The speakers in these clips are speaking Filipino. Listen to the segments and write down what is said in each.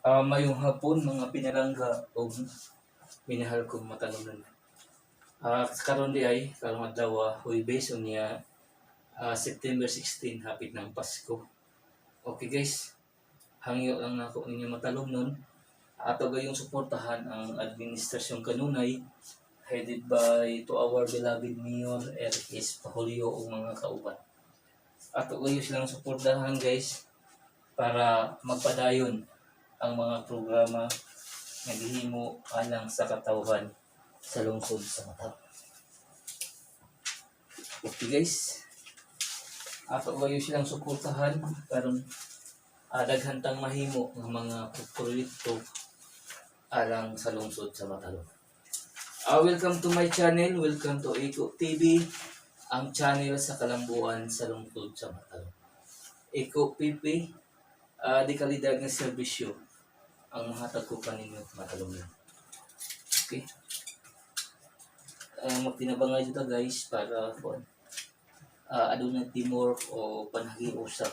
Mayong hapon mga pinalangga o minahal kong matanunan. Karon di ay karong adlaw Huwebes unya September 16 hapit ng Pasko. Okay guys, hangyo lang nako ninyo matalom nun. Ato gayong suportahan ang administrasyong kanunay headed by to our beloved Mayor Eric S. Pahulio o mga kauban. Ato gayo silang suportahan guys para magpadayon ang mga programa nga gihimo alang sa katawhan sa lungsod sa Matao. Okay guys, ato gayo silang suportahan karon daghantang mahimo ng mga proyekto alang sa lungsod sa Matao. Welcome to my channel, welcome to Eko TV, ang channel sa kalambuan sa lungsod sa Matao. Eko PP, di kalidad ng serbisyo ang mahatag ko kaninyo matalong yan. Okay. Magtinabangay dito guys para adunay teamwork o panahiusa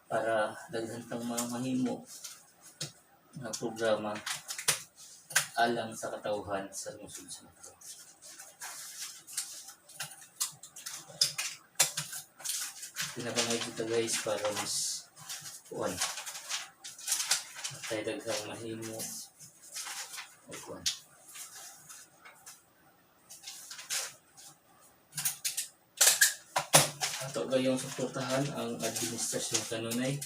para daghantang mga mahimo na programa alang sa katawhan sa lungsod sa Matao. Tinabangay dito guys para mas tayo daghang mahimo o ato gayong suportahan ang administrasyon kanunay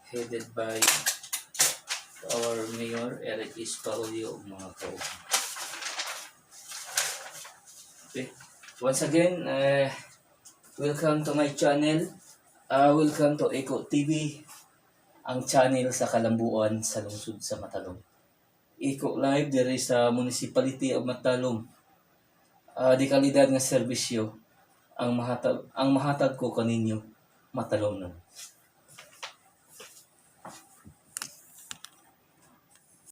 headed by our Mayor Eric S. Pahulio ug mga kauban. Okay. Once again, welcome to my channel. Welcome to Eko TV, ang channel sa kalambuan sa lungsod sa Matalom. Eko live diri sa Municipality of Matalom. Di kalidad nga serbisyo ang mahatag ko kaninyo Matalom nun.